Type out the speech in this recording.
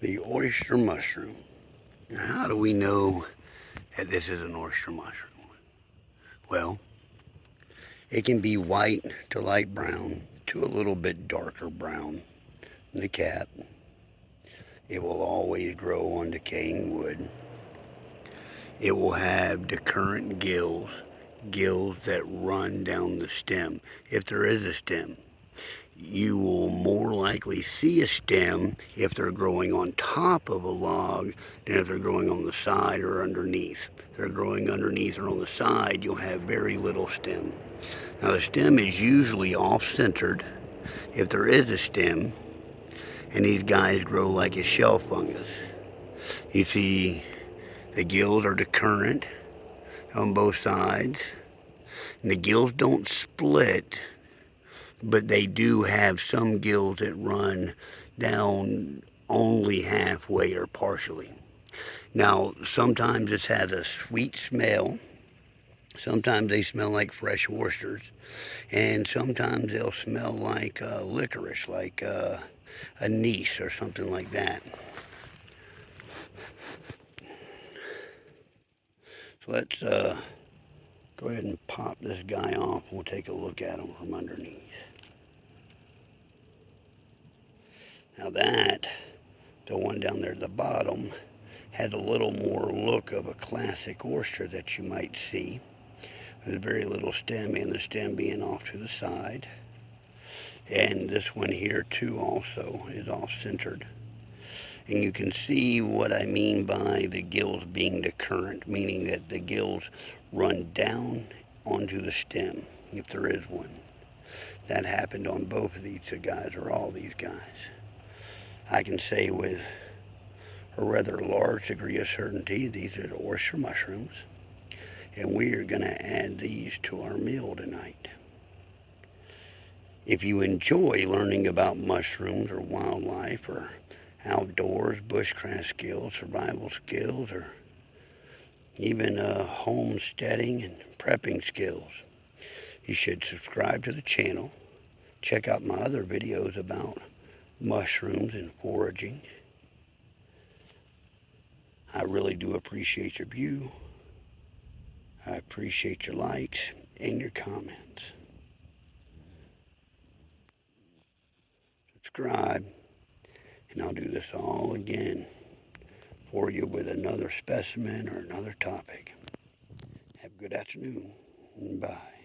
The oyster mushroom. Now, how do we know that this is an oyster mushroom? Well, it can be white to light brown to a little bit darker brown in the cap. It will always grow on decaying wood. It will have decurrent gills that run down the stem, if there is a stem. You will more likely see a stem if they're growing on top of a log than if they're growing on the side or underneath. If they're growing underneath or on the side, you'll have very little stem. Now the stem is usually off-centered if there is a stem, and these guys grow like a shelf fungus. You see the gills are decurrent on both sides, and the gills don't split, but they do have some gills that run down only halfway or partially. Now, sometimes this has a sweet smell. Sometimes they smell like fresh oysters. And sometimes they'll smell like licorice, like anise or something like that. So let's go ahead and pop this guy off. We'll take a look at him from underneath. Now that, the one down there at the bottom, has a little more look of a classic oyster that you might see. There's very little stem, and the stem being off to the side. And this one here too also is off-centered. And you can see what I mean by the gills being decurrent, meaning that the gills run down onto the stem, if there is one. That happened on both of these guys, or all these guys. I can say with a rather large degree of certainty, these are the oyster mushrooms, and we are going to add these to our meal tonight. If you enjoy learning about mushrooms or wildlife or outdoors, bushcraft skills, survival skills, or even homesteading and prepping skills, you should subscribe to the channel. Check out my other videos about mushrooms and foraging. I really do appreciate your view. I appreciate your likes and your comments. Subscribe, and I'll do this all again for you with another specimen or another topic. Have a good afternoon. Bye.